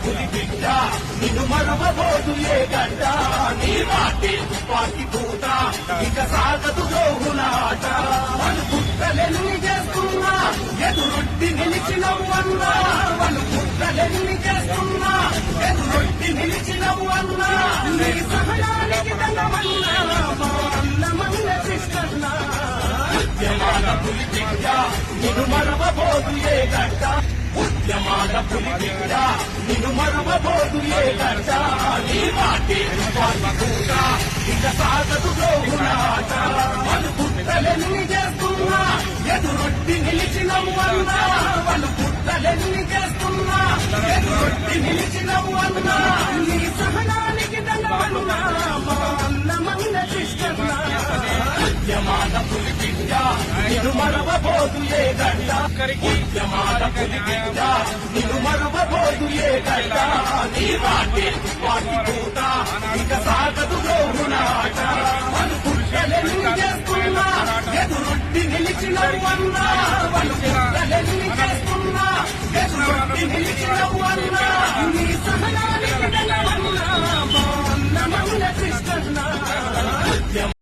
పులి బిడ్డ నిన్ను మరవబోదు ఏ గడ్డ నీ మాటే తుపాకి పూట ఇక సాగదు గోగులాట వాళ్ళు పుట్టలెన్ని చేస్తున్నా ఎదురొట్టి నిలిచినవన్నా వాళ్ళు పుట్టలెన్ని చేస్తున్నా ఎదురొట్టి నిలిచినవన్నా నీ సహనానికి దండమన్నా మా అన్నమన్న కృష్ణన్న ఉద్యమాల పులి బిడ్డ నిన్ను మరవబోదు ఏ గడ్డ ఉద్యమాల పులి బిడ్డ నిన్ను మరవబోదు ఏ గడ్డ నీ మాటే తుపాకి పూట ఇక సాగదు గోగులాట వాళ్ళు పుట్టలెన్ని చేస్తున్నా ఎదురొట్టి నిలిచినవన్నా వాళ్ళు పుట్టలెన్ని చేస్తున్నా ఎదురొట్టి నిలిచినవన్నా నీ సహనానికి దండమన్నా మా అన్నమన్న కృష్ణన్న ఉద్యమాల పులి బిడ్డ నిన్ను మరవబోదు ఏ గడ్డ ఉద్యమాల పులి బిడ్డ నిన్ను మరవబోదు ఏ గడ్డ నీ మాటే తుపాకి పూట ఇక సాగదు గోగులాట వాళ్ళు పుట్టలెన్ని చేస్తున్నా ఎదురొట్టి నిలిచినవన్నా వాళ్ళు పుట్టలెన్ని చేస్తున్నా ఎదురొట్టి నిలిచినవన్నా